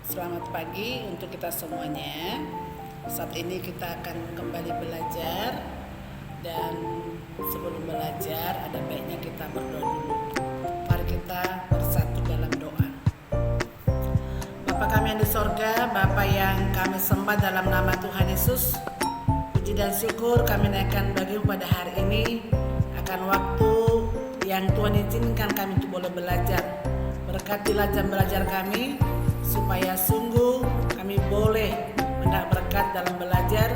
Selamat pagi untuk kita semuanya. Saat ini kita akan kembali belajar, dan sebelum belajar ada baiknya kita berdoa dulu. Mari kita bersatu dalam doa. Bapa kami yang di sorga, Bapa yang kami sembah dalam nama Tuhan Yesus, puji dan syukur kami naikkan bagi-Mu pada hari ini akan waktu yang Tuhan izinkan kami untuk boleh belajar. Berkatilah jam belajar kami, supaya sungguh kami boleh mendapat berkat dalam belajar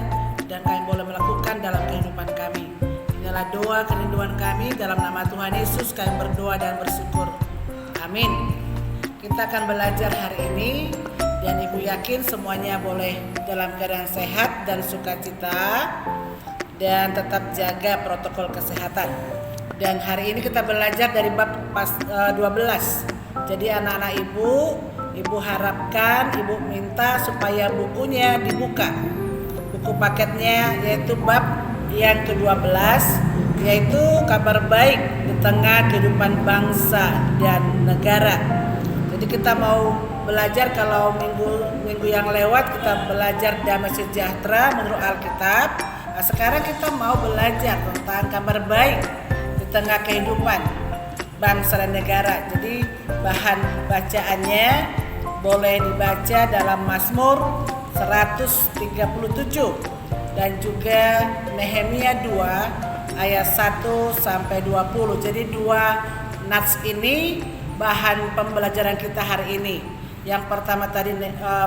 dan kami boleh melakukan dalam kehidupan kami. Inilah doa kerinduan kami, dalam nama Tuhan Yesus kami berdoa dan bersyukur. Amin. Kita akan belajar hari ini, dan Ibu yakin semuanya boleh dalam keadaan sehat dan sukacita, dan tetap jaga protokol kesehatan. Dan hari ini kita belajar dari bab 12. Jadi anak-anak Ibu harapkan, Ibu minta supaya bukunya dibuka. Buku paketnya yaitu bab yang ke-12, yaitu kabar baik di tengah kehidupan bangsa dan negara. Jadi kita mau belajar, kalau minggu yang lewat kita belajar damai sejahtera menurut Alkitab. Nah, sekarang kita mau belajar tentang kabar baik di tengah kehidupan bangsa dan negara. Jadi bahan bacaannya boleh dibaca dalam Mazmur 137 dan juga Nehemia 2 ayat 1 sampai 20. Jadi dua nats ini bahan pembelajaran kita hari ini. Yang pertama tadi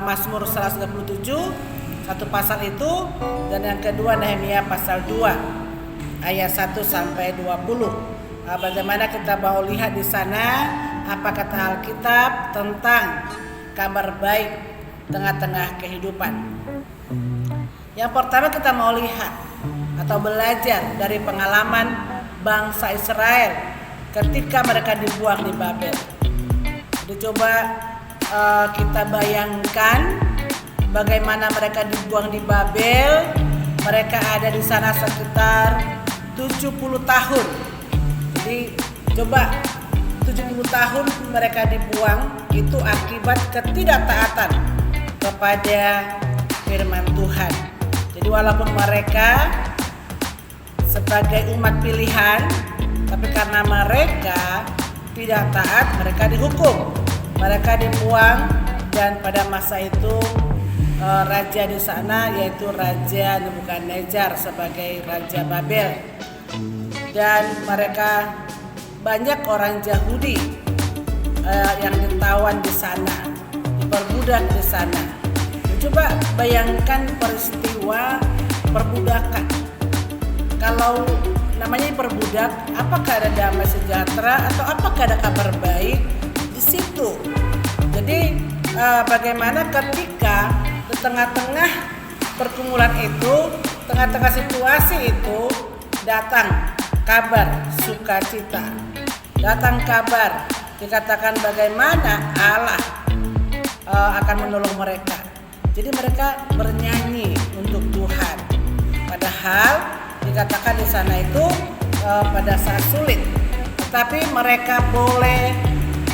Mazmur 137 satu pasal itu, dan yang kedua Nehemia pasal 2 ayat 1 sampai 20. Bagaimana kita mau lihat di sana apa kata Alkitab tentang kabar baik tengah-tengah kehidupan. Yang pertama kita mau lihat atau belajar dari pengalaman bangsa Israel ketika mereka dibuang di Babel. Jadi coba kita bayangkan bagaimana mereka dibuang di Babel. Mereka ada di sana sekitar 70 tahun. Jadi coba 70 tahun mereka dibuang, itu akibat ketidaktaatan kepada firman Tuhan. Jadi walaupun mereka sebagai umat pilihan, tapi karena mereka tidak taat, mereka dihukum, mereka dibuang. Dan pada masa itu raja di sana yaitu Raja Nebukadnezar sebagai Raja Babel. Dan mereka banyak orang Yahudi yang ditawan di sana, diperbudak di sana. Coba bayangkan peristiwa perbudakan. Kalau namanya perbudak, apakah ada damai sejahtera atau apakah ada kabar baik di situ? Jadi bagaimana ketika di tengah-tengah pergumulan itu, tengah-tengah situasi itu datang kabar sukacita, datang kabar dikatakan bagaimana Allah akan menolong mereka. Jadi mereka bernyanyi untuk Tuhan, padahal dikatakan di sana itu pada saat sulit, tetapi mereka boleh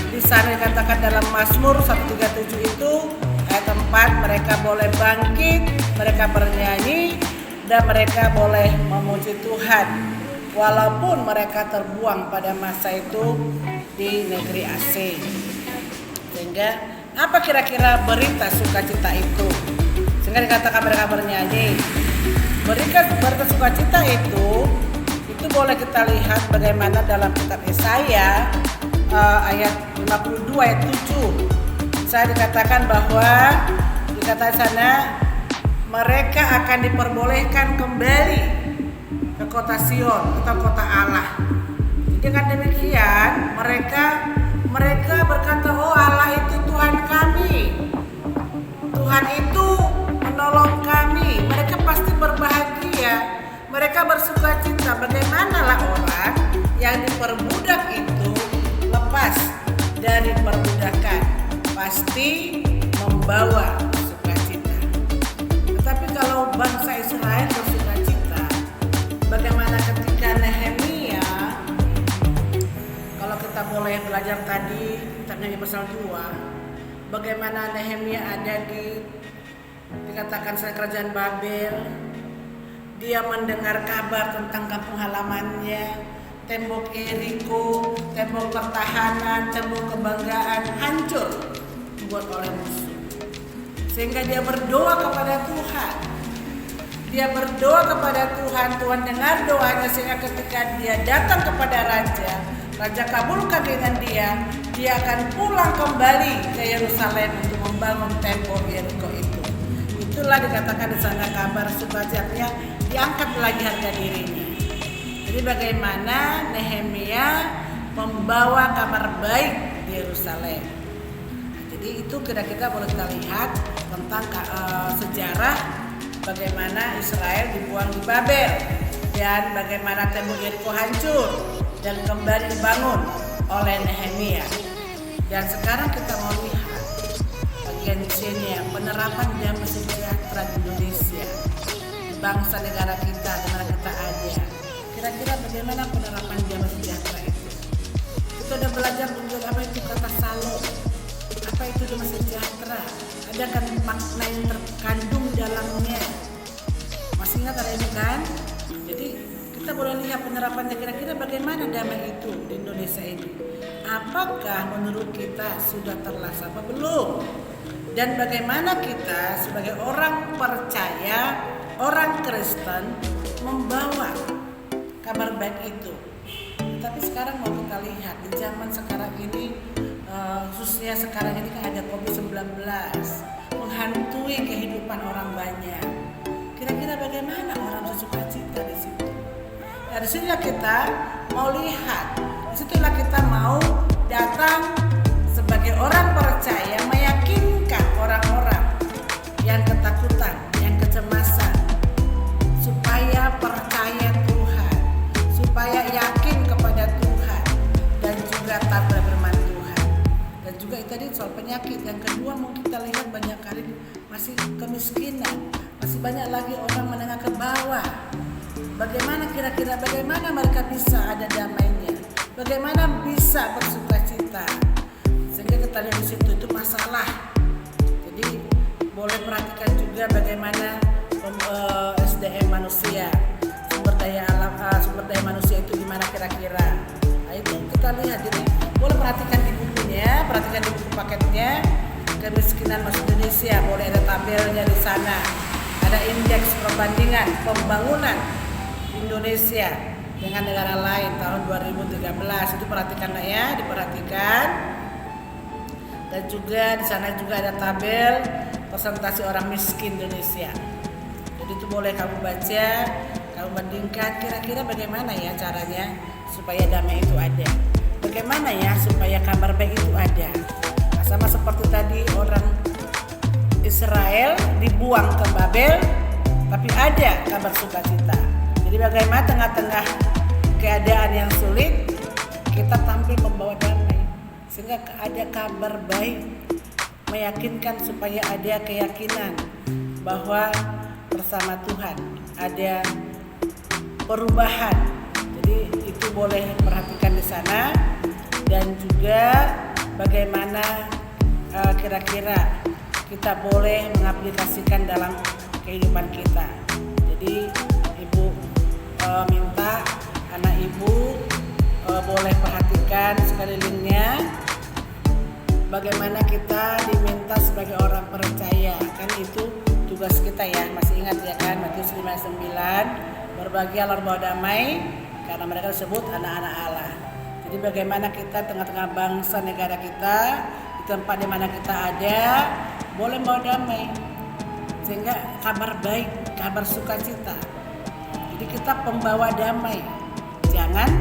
di sana dikatakan dalam Mazmur 137 itu ayat 4, mereka boleh bangkit, mereka bernyanyi, dan mereka boleh memuji Tuhan walaupun mereka terbuang pada masa itu di negeri asing. Sehingga apa kira-kira berita sukacita itu? Sehingga dikatakan mereka bernyanyi. Berita sukacita itu boleh kita lihat bagaimana dalam kitab Yesaya ayat 52 ayat 7. Saya dikatakan bahwa dikatakan sana mereka akan diperbolehkan kembali ke kota Sion atau kota Allah. Dengan demikian mereka berkata, oh Allah itu Tuhan kami, Tuhan itu menolong kami. Mereka pasti berbahagia, mereka bersukacita. Bagaimanalah orang yang diperbudak itu lepas dari perbudakan, pasti membawa sukacita. Tetapi kalau bangsa Israel bersukacita, bagaimana ketika Nehemia? Kalau kita boleh belajar tadi, Nehemia pasal 2, bagaimana Nehemia ada dikatakan kerajaan Babel. Dia mendengar kabar tentang kampung halamannya, tembok Yeriko, tembok pertahanan, tembok kebanggaan hancur dibuat oleh musuh. Sehingga dia berdoa kepada Tuhan. Dia berdoa kepada Tuhan, Tuhan dengar doanya, sehingga ketika dia datang kepada raja, raja kabulkan dengan dia akan pulang kembali ke Yerusalem untuk membangun tembok Yeriko itu. Itulah dikatakan di sana kabar sukacitanya, diangkat lagi harga dirinya. Jadi bagaimana Nehemia membawa kabar baik di Yerusalem. Jadi itu kita boleh kita lihat tentang sejarah bagaimana Israel dibuang di Babel dan bagaimana tembok Yeriko hancur dan kembali dibangun oleh Nehemia. Dan sekarang kita mau lihat bagian di sini ya, penerapan damai sejahtera di Indonesia, bangsa negara kita, negara kita ada. Kira-kira bagaimana penerapan damai sejahtera itu? Kita udah belajar mengenai apa itu kata salom, apa itu damai sejahtera, ada kan makna yang terkandung dalamnya. Masih ingat ada ini kan? Jadi kita boleh lihat penerapannya, kira-kira bagaimana damai itu di Indonesia ini. Apakah menurut kita sudah terlaksana apa belum? Dan bagaimana kita sebagai orang percaya, orang Kristen membawa kabar baik itu. Tapi sekarang mau kita lihat di zaman sekarang ini, khususnya sekarang ini kan ada COVID-19 menghantui kehidupan orang banyak. Kira-kira bagaimana orang bersuka cita di situ? Dari sinilah kita mau lihat, disitulah kita mau datang sebagai orang percaya, meyakinkan orang-orang yang ketakutan, yang kecemasan, supaya percaya Tuhan, supaya yakin kepada Tuhan, dan juga taat pada firman Tuhan. Dan juga itu tadi soal penyakit. Yang kedua, mungkin kita lihat banyak kali masih kemiskinan, masih banyak lagi orang menengah ke bawah. Bagaimana kira-kira bagaimana mereka bisa ada damainya? Bagaimana bisa bersuka cita? Sehingga kita lihat di situ itu masalah. Jadi boleh perhatikan juga bagaimana SDM manusia, sumber daya manusia itu gimana kira-kira. Nah, itu kita lihat. Jadi boleh perhatikan di bukunya, perhatikan di buku paketnya kemiskinan masuk Indonesia. Boleh ada tabelnya di sana. Ada indeks perbandingan pembangunan Indonesia dengan negara lain tahun 2013. Itu perhatikanlah ya, diperhatikan. Dan juga di sana juga ada tabel persentase orang miskin Indonesia. Jadi itu boleh kamu baca, kamu bandingkan kira-kira bagaimana ya caranya supaya damai itu ada. Bagaimana ya supaya kabar baik itu ada. Nah, sama seperti tadi orang Israel dibuang ke Babel, tapi ada kabar sukacita. Jadi bagaimana tengah-tengah keadaan yang sulit kita tampil membawa damai, sehingga ada kabar baik, meyakinkan supaya ada keyakinan bahwa bersama Tuhan ada perubahan. Jadi itu boleh perhatikan di sana. Dan juga bagaimana kira-kira kita boleh mengaplikasikan dalam kehidupan kita. Jadi ibu minta anak ibu boleh perhatikan sekelilingnya, bagaimana kita diminta sebagai orang percaya. Kan itu tugas kita ya, masih ingat ya kan, Matius 5:9, berbahagia orang bawa damai karena mereka disebut anak-anak Allah. Jadi bagaimana kita tengah-tengah bangsa negara kita, di tempat di mana kita ada, boleh bawa damai, sehingga kabar baik, kabar sukacita. Jadi kita pembawa damai, jangan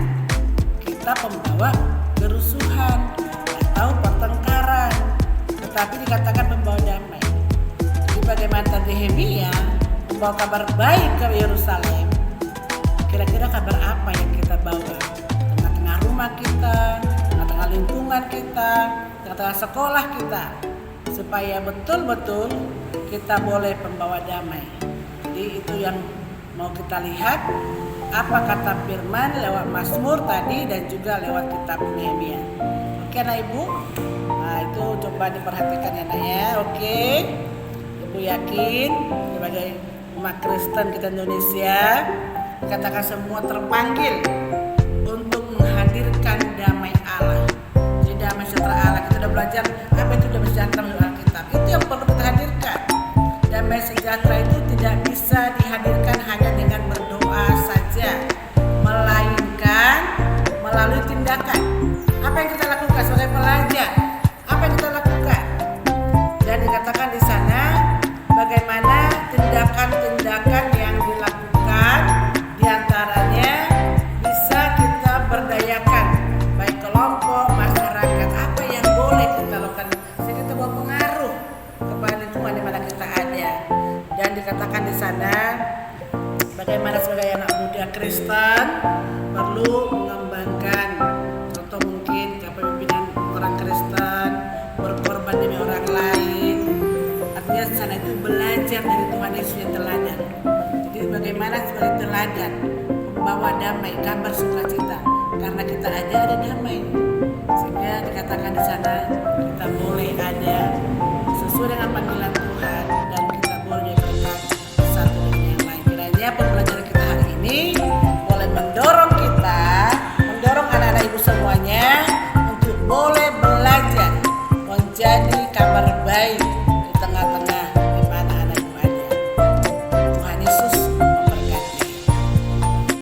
kita pembawa kerusuhan atau pertengkaran, tetapi dikatakan pembawa damai. Jadi bagaimana Nehemia membawa kabar baik ke Yerusalem, kira-kira kabar apa yang kita bawa tengah-tengah rumah kita, tengah-tengah lingkungan kita, tengah-tengah sekolah kita, supaya betul-betul kita boleh pembawa damai. Jadi itu yang mau kita lihat, apa kata firman lewat Mazmur tadi dan juga lewat kitab Nehemia. Oke anak ibu, Nah, itu coba diperhatikan ya nak ya. Oke. Ibu yakin sebagai umat Kristen kita Indonesia, dikatakan semua terpanggil untuk menghadirkan damai Allah. Jadi damai sejahtera Allah, kita sudah belajar apa itu damai sejahtera menurut Alkitab. Itu yang perlu kita hadirkan. Damai sejahtera itu tidak bisa dihadirkan hanya dengan berdoa saja, melainkan melalui tindakan. Apa yang kita lakukan sebagai pelajar? Apa yang kita lakukan? Dan dikatakan di sana bagaimana tindakan-tindakan yang dilakukan, diantaranya bisa kita berdayakan baik kelompok, masyarakat, apa yang boleh kita lakukan sehingga kita berpengaruh kepada lingkungan di mana kita ada. Dan dikatakan di sana bagaimana sebagai anak muda Kristen perlu mengembangkan contoh mungkin kepemimpinan orang Kristen, berkorban demi orang lain. Artinya sana itu belajar dari Tuhan Yesus yang teladan. Jadi bagaimana sebagai teladan membawa damai, kabar sukacita, karena kita ada damai. Sehingga dikatakan di sana kita boleh ada